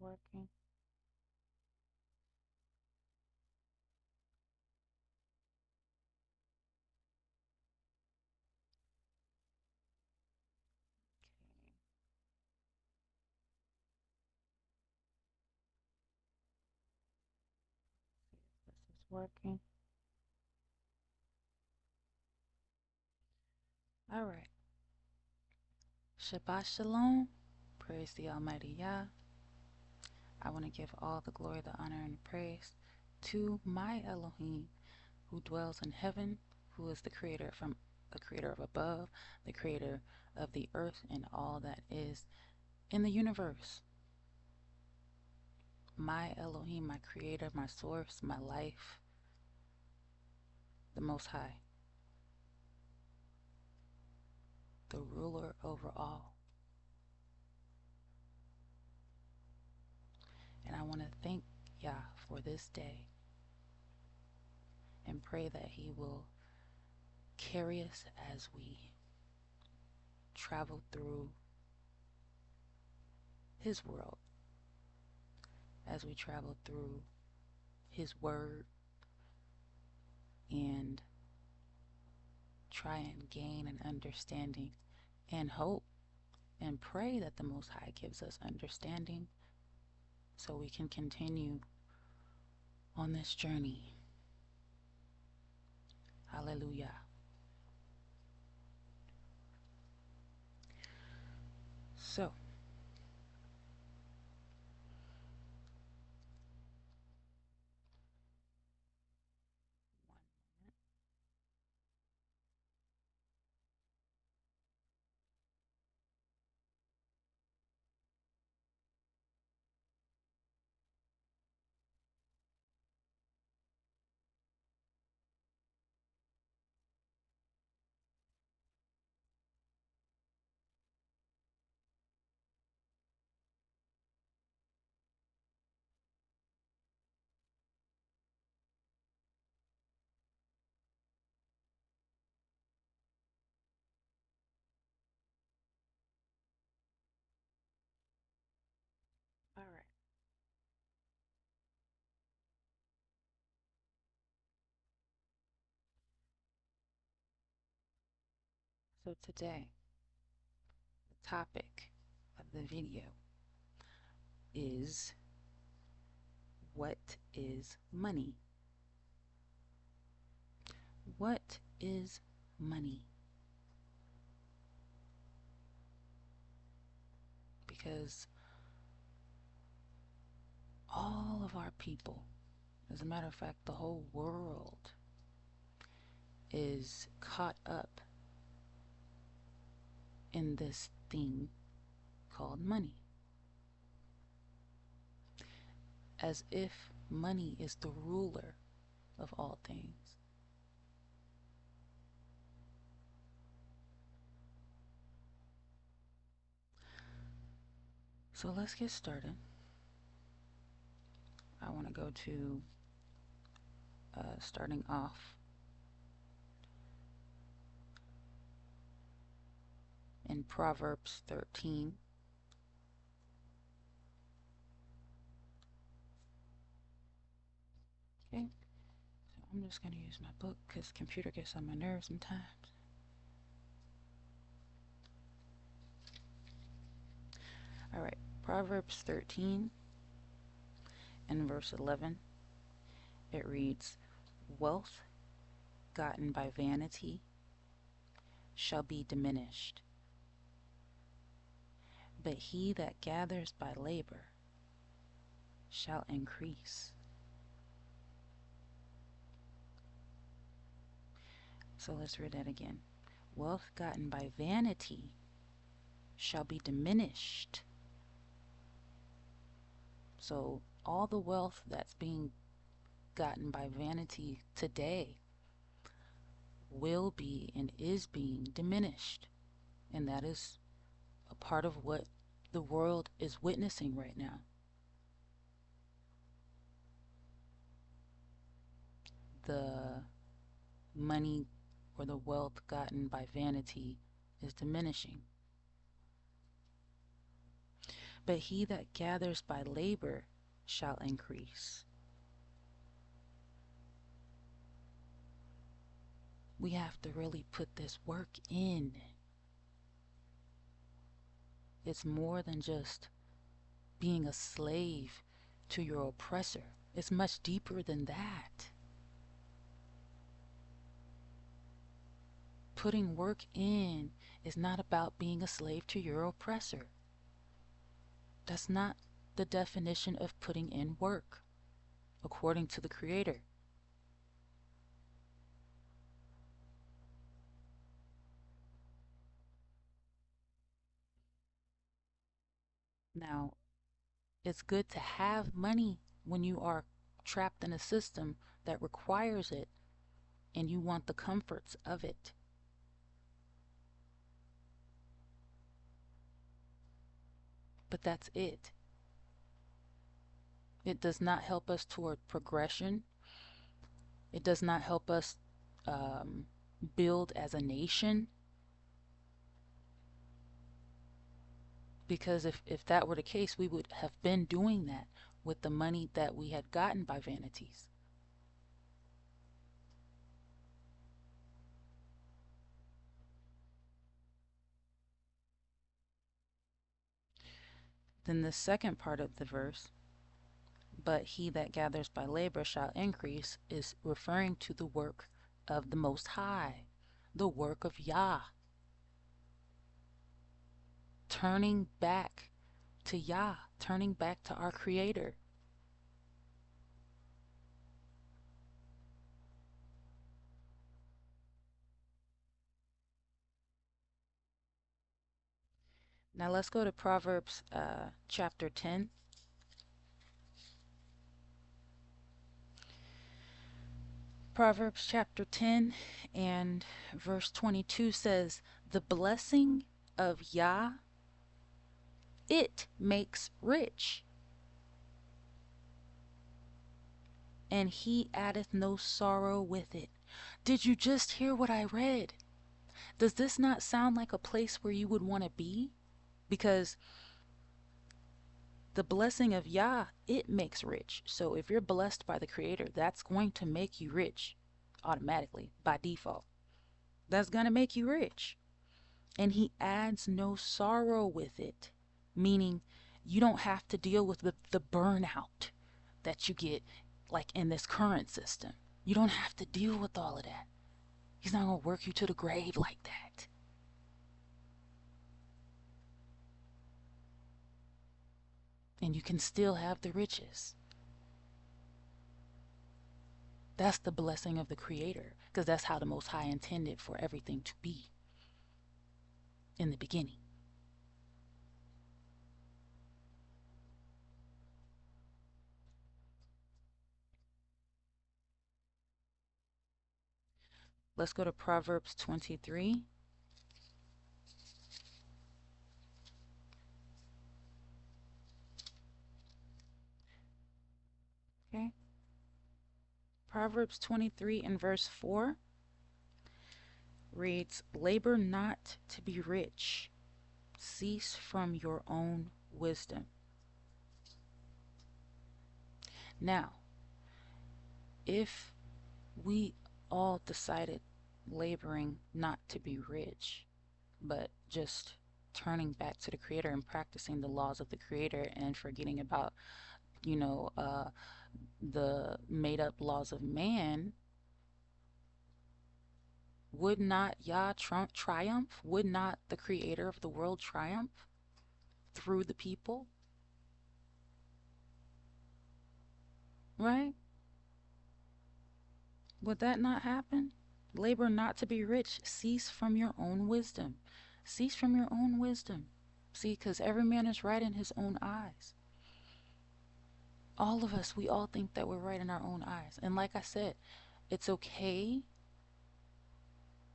working. This is working. All right. Shabbat Shalom. Praise the Almighty Yah. I want to give all the glory, the honor, and the praise to my Elohim, who dwells in heaven, who is the creator of above, the creator of the earth and all that is in the universe. My Elohim, my creator, my source, my life, the Most High, the ruler over all. And I want to thank Yah for this day and pray that He will carry us as we travel through His world, as we travel through His word and try and gain an understanding and hope and pray that the Most High gives us understanding so we can continue on this journey. Hallelujah. So, all right. So today, the topic of the video is, what is money? What is money? Because all of our people, as a matter of fact, the whole world is caught up in this thing called money. As if money is the ruler of all things. So let's get started. I want to go to starting off in Proverbs 13. Okay, so I'm just going to use my book because computer gets on my nerves sometimes. All right, Proverbs 13 and verse 11. It reads, "Wealth gotten by vanity shall be diminished, but he that gathers by labor shall increase." So let's read that again. Wealth gotten by vanity shall be diminished. So all the wealth that's being gotten by vanity today will be and is being diminished. And that is a part of what the world is witnessing right now. The money or the wealth gotten by vanity is diminishing. But he that gathers by labor shall increase. We have to really put this work in. It's more than just being a slave to your oppressor. It's much deeper than that. Putting work in is not about being a slave to your oppressor. That's not the definition of putting in work, according to the Creator. Now, it's good to have money when you are trapped in a system that requires it and you want the comforts of it. But that's it. It does not help us toward progression. It does not help us build as a nation. Because if that were the case, we would have been doing that with the money that we had gotten by vanities. Then the second part of the verse, but he that gathers by labor shall increase, is referring to the work of the Most High, the work of YAH. Turning back to YAH, turning back to our Creator. Now let's go to Proverbs chapter 10. Proverbs chapter 10 and verse 22 says, the blessing of YAH, it makes rich, and he addeth no sorrow with it. Did you just hear what I read? Does this not sound like a place where you would want to be? Because the blessing of YAH, it makes rich. So if you're blessed by the Creator, that's going to make you rich automatically by default. That's going to make you rich. And he adds no sorrow with it, meaning you don't have to deal with the burnout that you get like in this current system. You don't have to deal with all of that. He's not going to work you to the grave like that. And you can still have the riches. That's the blessing of the Creator, because that's how the Most High intended for everything to be in the beginning. Let's go to Proverbs 23. Okay. Proverbs 23 and verse 4 reads, labor not to be rich, cease from your own wisdom. Now, if we all decided laboring not to be rich, but just turning back to the Creator and practicing the laws of the Creator and forgetting about, the made up laws of man, would not YAH triumph? Would not the Creator of the world triumph through the people? Right? Would that not happen? Labor not to be rich. Cease from your own wisdom. Cease from your own wisdom. See, because every man is right in his own eyes. All of us, we all think that we're right in our own eyes. And like I said, it's okay.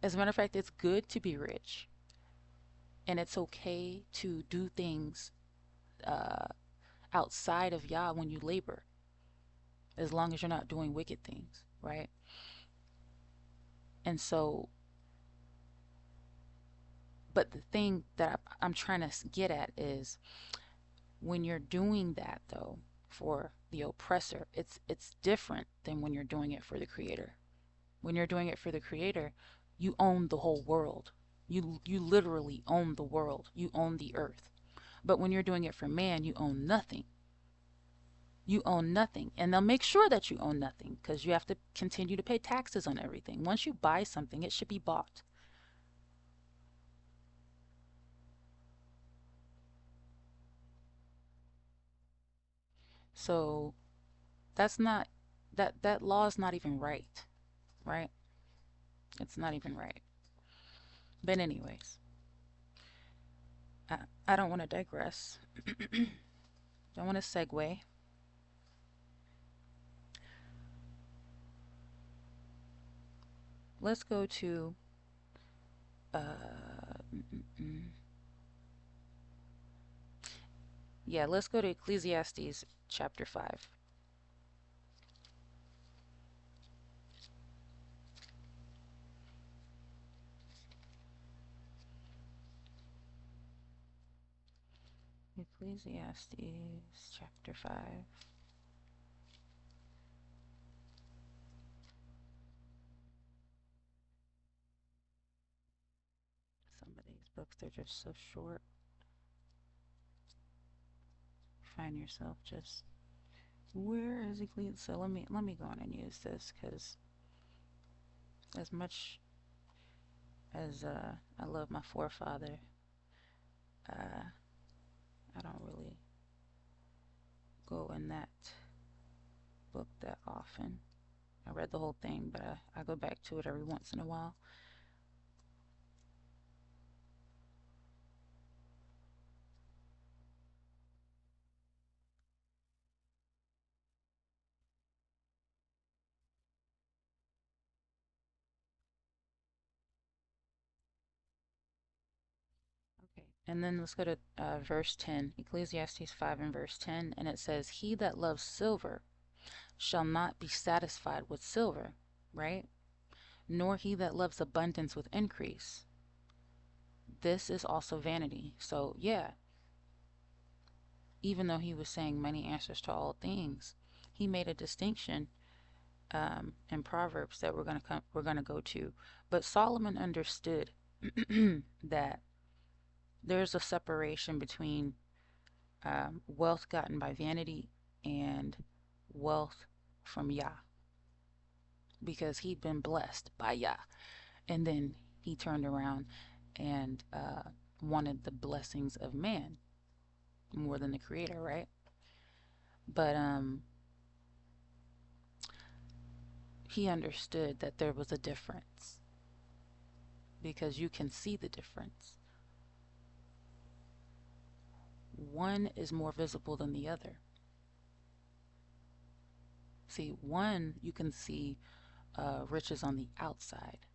As a matter of fact, it's good to be rich. And it's okay to do things outside of YAH when you labor, as long as you're not doing wicked things, right? And so, but the thing that I'm trying to get at is When you're doing that though for the oppressor, it's different than when you're doing it for the creator. When you're doing it for the creator, you own the whole world. You literally own the world. You own the earth. But when you're doing it for man, you own nothing. You own nothing. And they'll make sure that you own nothing because you have to continue to pay taxes on everything. Once you buy something, it should be bought. So that's not that law is not even right, right? It's not even right. But anyways, I don't want to digress. Don't want to segue. Let's go to yeah, let's go to Ecclesiastes chapter 5. Ecclesiastes chapter 5. Some of these books, they're just so short. Find yourself just, where is Ecclesiastes? So let me go on and use this because as much as I love my forefather, uh, I don't really go in that book that often. I read the whole thing, but I go back to it every once in a while. Okay, and then let's go to verse 10, Ecclesiastes 5 and verse 10, and it says, "He that loves silver shall not be satisfied with silver," right? "Nor he that loves abundance with increase. This is also vanity." So, yeah, even though he was saying money answers to all things, he made a distinction in Proverbs that we're gonna go to. But Solomon understood that there's a separation between wealth gotten by vanity and wealth from YAH, because he'd been blessed by YAH, and then he turned around and wanted the blessings of man more than the creator, right? But he understood that there was a difference because you can see the difference. One is more visible than the other. See, one you can see riches on the outside,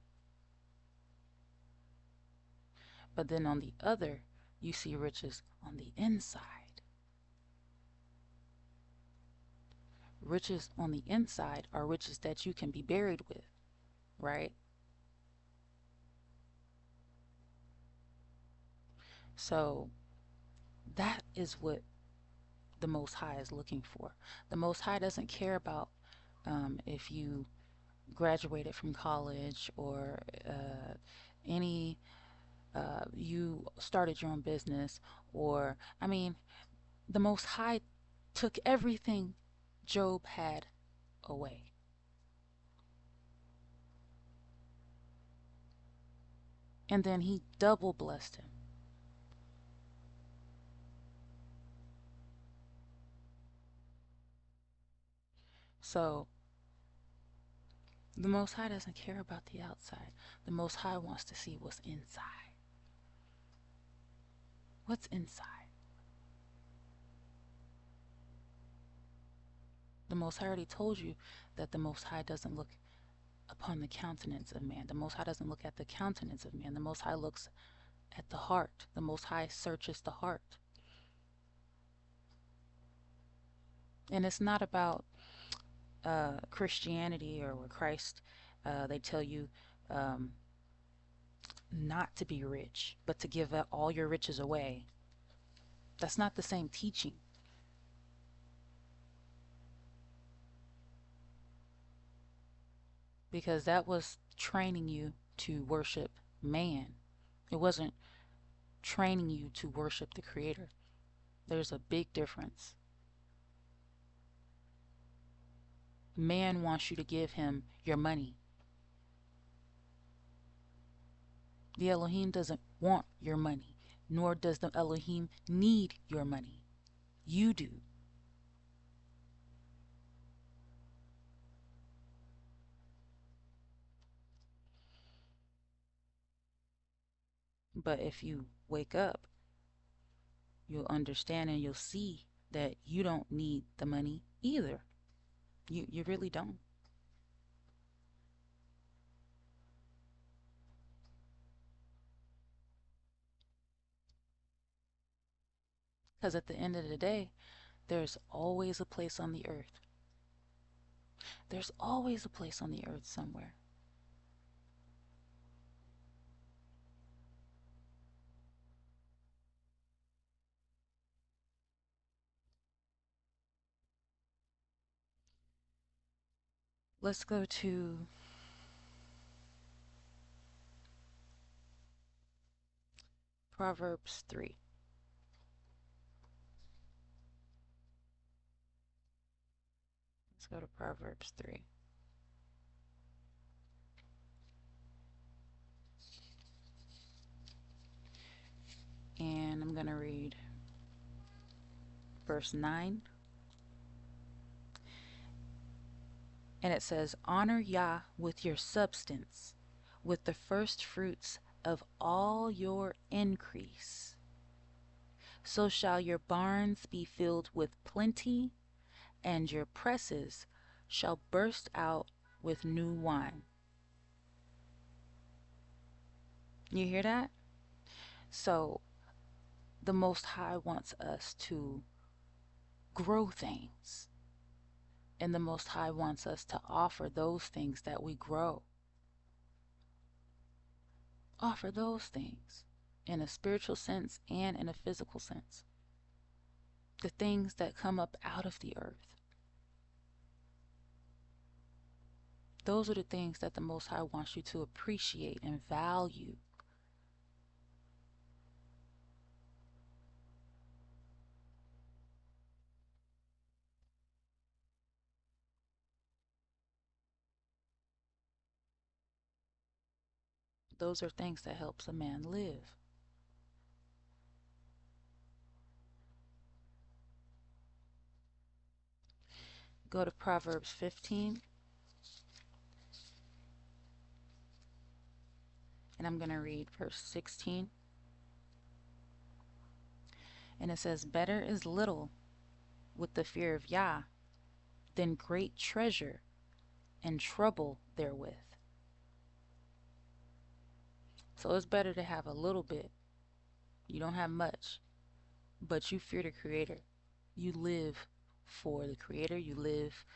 but then on the other you see riches on the inside. Riches on the inside are riches that you can be buried with, right? So that is what the Most High is looking for. The Most High doesn't care about if you graduated from college or any you started your own business, or I mean, the Most High took everything Job had away. And then he double blessed him. So the Most High doesn't care about the outside. The Most High wants to see what's inside. What's inside? The Most High already told you that the Most High doesn't look upon the countenance of man. The Most High doesn't look at the countenance of man. The Most High looks at the heart. The Most High searches the heart. And it's not about Christianity or where Christ, they tell you not to be rich, but to give all your riches away. That's not the same teaching. Because that was training you to worship man. It wasn't training you to worship the Creator. There's a big difference. Man wants you to give him your money. The Elohim doesn't want your money, nor does the Elohim need your money. You do. But if you wake up, you'll understand and you'll see that you don't need the money either. You really don't. Because at the end of the day, there's always a place on the earth. There's always a place on the earth somewhere. Let's go to Proverbs 3. Let's go to Proverbs 3. And I'm going to read verse 9. And it says, "Honor Yah with your substance, with the first fruits of all your increase. So shall your barns be filled with plenty, and your presses shall burst out with new wine." You hear that? So the Most High wants us to grow things. And the Most High wants us to offer those things that we grow. Offer those things in a spiritual sense and in a physical sense. The things that come up out of the earth. Those are the things that the Most High wants you to appreciate and value. Those are things that helps a man live. Go to Proverbs 15. And I'm going to read verse 16. And it says, "Better is little with the fear of Yah than great treasure and trouble therewith." So it's better to have a little bit. You don't have much, but you fear the Creator. You live for the Creator. You live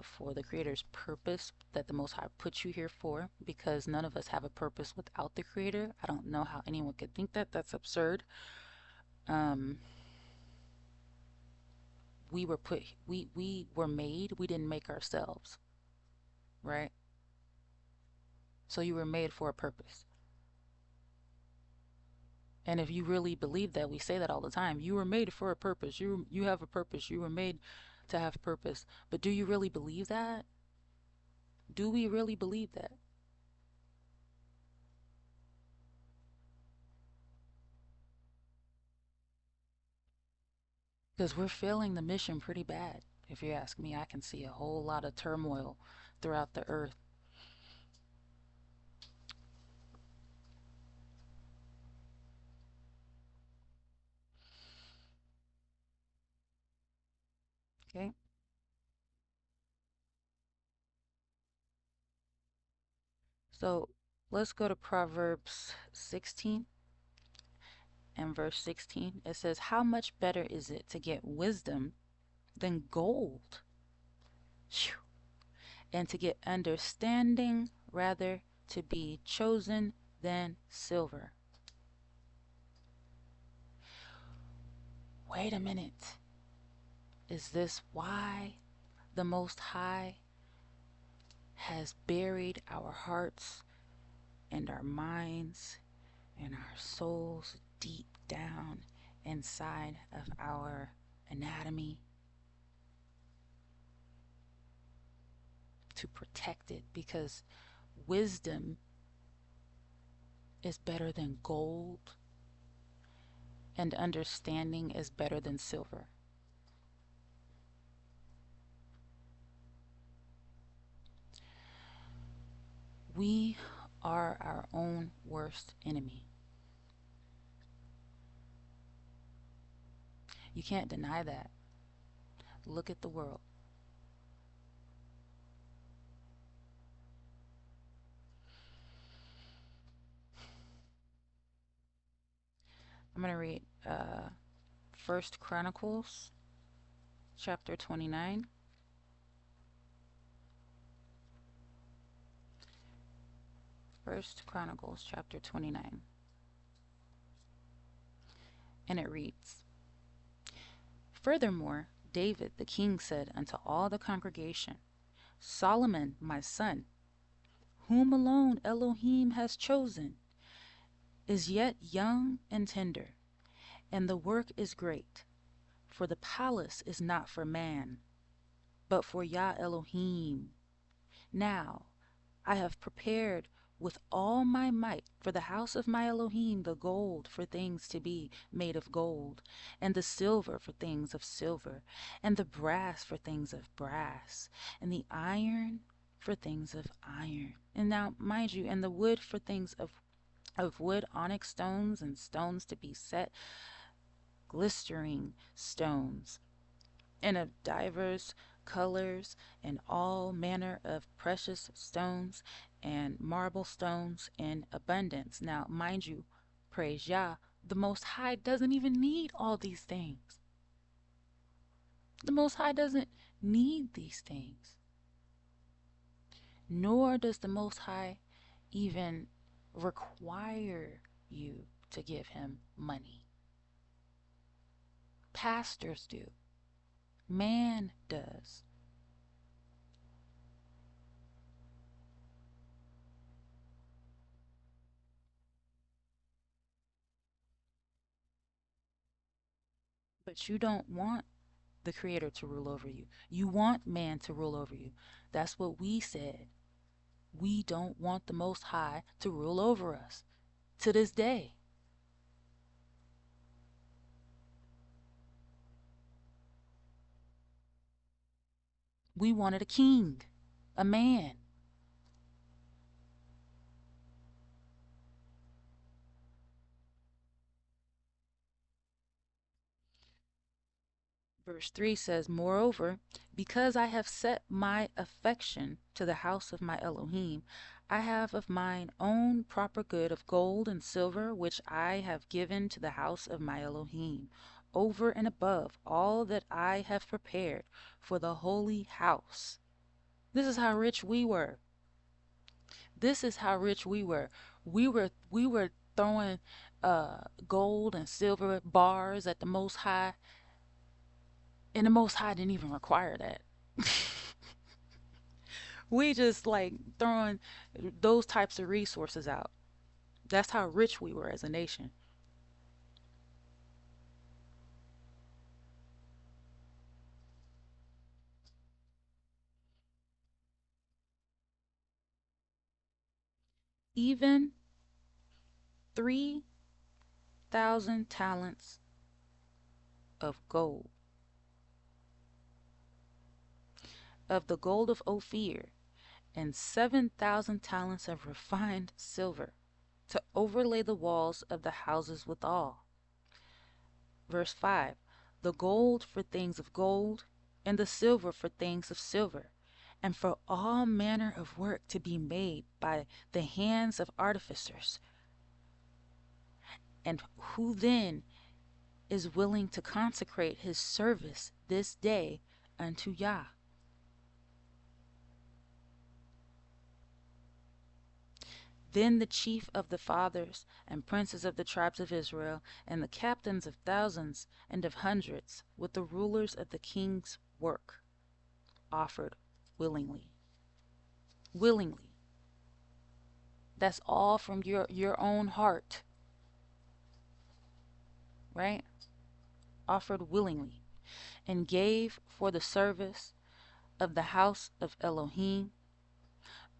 for the Creator's purpose that the Most High put you here for, because none of us have a purpose without the Creator. I don't know how anyone could think that. That's absurd. We were made. We didn't make ourselves, right? So you were made for a purpose. And if you really believe that, we say that all the time. You were made for a purpose. You have a purpose. You were made to have purpose. But do you really believe that? Do we really believe that? Because we're failing the mission pretty bad. If you ask me, I can see a whole lot of turmoil throughout the earth. Okay? So let's go to Proverbs 16 and verse 16. It says, "How much better is it to get wisdom than gold? Phew. And to get understanding rather to be chosen than silver." wait a minute. Is this why the Most High has buried our hearts and our minds and our souls deep down inside of our anatomy to protect it? Because wisdom is better than gold, and understanding is better than silver. We are our own worst enemy. You can't deny that. Look at the world. I'm going to read 1 Chronicles chapter 29. 1 Chronicles chapter 29. And it reads, Furthermore, David the king said unto all the congregation, Solomon my son, whom alone Elohim has chosen, is yet young and tender, and the work is great. For the palace is not for man, but for YAH Elohim. Now I have prepared with all my might for the house of my Elohim the gold for things to be made of gold, and the silver for things of silver, and the brass for things of brass, and the iron for things of iron. And now, mind you, and the wood for things of wood, onyx stones, and stones to be set, glistering stones, and of divers colors, and all manner of precious stones, and marble stones in abundance. Now, mind you, praise Yah, the Most High doesn't even need all these things. The Most High doesn't need these things. Nor does the Most High even require you to give him money. Pastors do. Man does. But you don't want the Creator to rule over you. You want man to rule over you. That's what we said. We don't want the Most High to rule over us to this day. We wanted a king, a man. Verse 3 says, Moreover, because I have set my affection to the house of my Elohim, I have of mine own proper good of gold and silver, which I have given to the house of my Elohim, over and above all that I have prepared for the holy house. This is how rich we were. This is how rich we were. We were throwing gold and silver bars at the Most High, and the Most High didn't even require that. We just like throwing those types of resources out. That's how rich we were as a nation. Even 3,000 talents of gold, of the gold of Ophir, and 7,000 talents of refined silver, to overlay the walls of the houses withal. Verse 5, the gold for things of gold, and the silver for things of silver, and for all manner of work to be made by the hands of artificers. And who then is willing to consecrate his service this day unto Yah? Then the chief of the fathers and princes of the tribes of Israel, and the captains of thousands and of hundreds, with the rulers of the king's work, offered willingly. Willingly. That's all from your own heart, right? Offered willingly, and gave for the service of the house of Elohim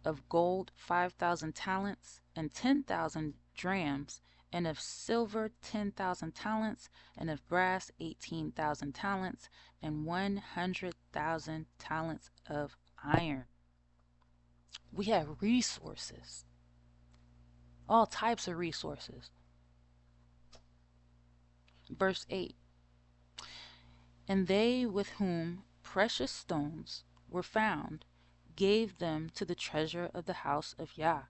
of gold 5,000 talents, and 10,000 drams, and of silver 10,000 talents, and of brass 18,000 talents, and 100,000 talents of iron. We have resources, all types of resources. Verse 8. And they with whom precious stones were found gave them to the treasure of the house of YAH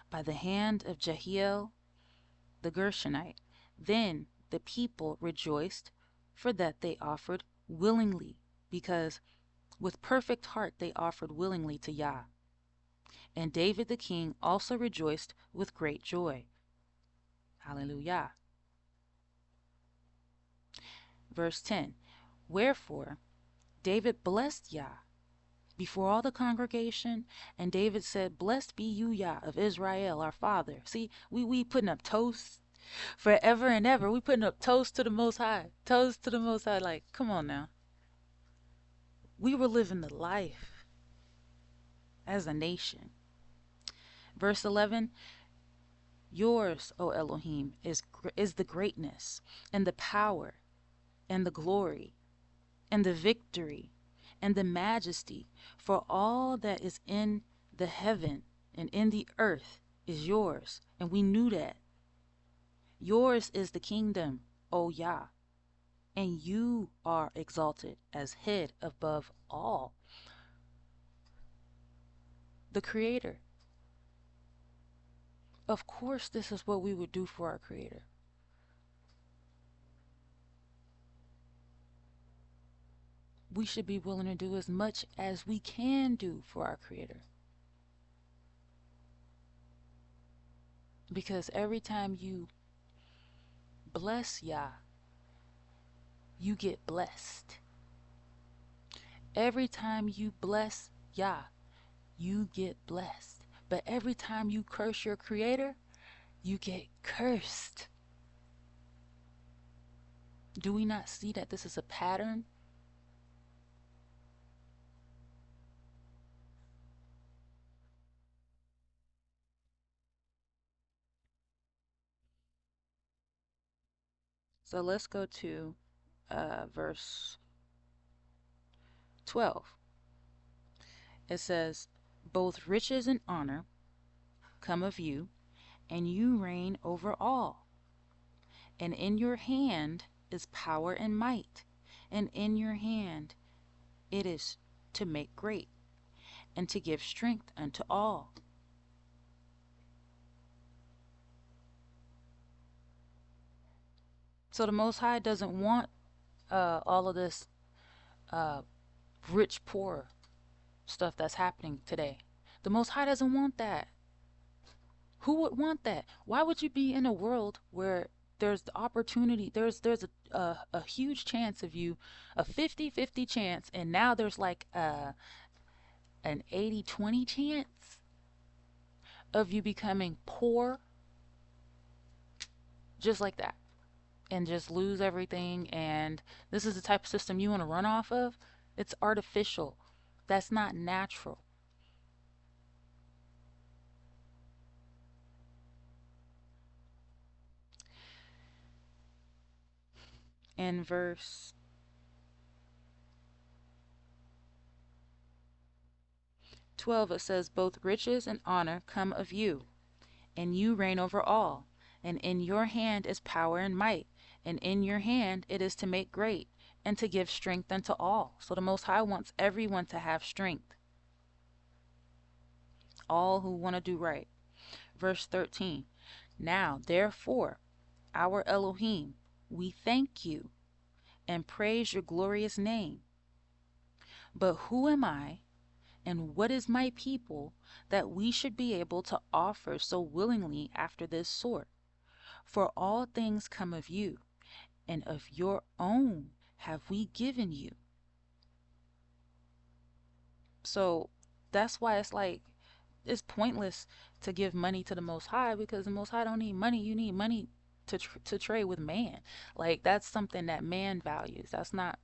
by the hand of Jehiel the Gershonite. Then the people rejoiced, for that they offered willingly, because with perfect heart they offered willingly to YAH. And David the king also rejoiced with great joy. Hallelujah. Verse 10. Wherefore David blessed YAH before all the congregation, and David said, Blessed be you, YAH of Israel, our father. See, we putting up toasts forever and ever. We putting up toasts to the Most High. Toasts to the Most High. Like, come on now. We were living the life as a nation. Verse 11. Yours, O Elohim, is the greatness, and the power, and the glory, and the victory, and the majesty, for all that is in the heaven and in the earth is yours. And we knew that. Yours is the kingdom, O YAH, and you are exalted as head above all. The Creator. Of course, this is what we would do for our Creator. We should be willing to do as much as we can do for our Creator. Because every time you bless YAH, you get blessed. Every time you bless YAH, you get blessed. But every time you curse your Creator, you get cursed. Do we not see that this is a pattern? So let's go to verse 12. It says, Both riches and honor come of you, and you reign over all. And in your hand is power and might, and in your hand it is to make great, and to give strength unto all. So the Most High doesn't want all of this rich poor stuff that's happening today. The Most High doesn't want that. Who would want that? Why would you be in a world where there's the opportunity, there's a huge chance of you, a 50-50 chance, and now there's like an 80-20 chance of you becoming poor just like that, and just lose everything? And this is the type of system you want to run off of? It's artificial. That's not natural. In verse 12 it says, Both riches and honor come of you, and you reign over all. And in your hand is power and might, and in your hand it is to make great, and to give strength unto all. So the Most High wants everyone to have strength. All who want to do right. Verse 13. Now, therefore, our Elohim, we thank you and praise your glorious name. But who am I And what is my people that we should be able to offer so willingly after this sort? For all things come of you, and of your own have we given you. So that's why it's like it's pointless to give money to the Most High, because the Most High don't need money. You need money to trade with man. Like that's something that man values. That's not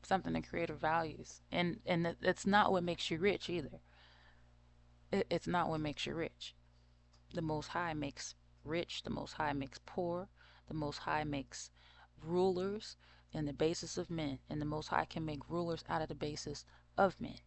something the Creator values, and it's not what makes you rich either. It's not what makes you rich. The Most High makes rich. The Most High makes poor. The Most High makes rulers in the basis of men, and the Most High can make rulers out of the basis of men.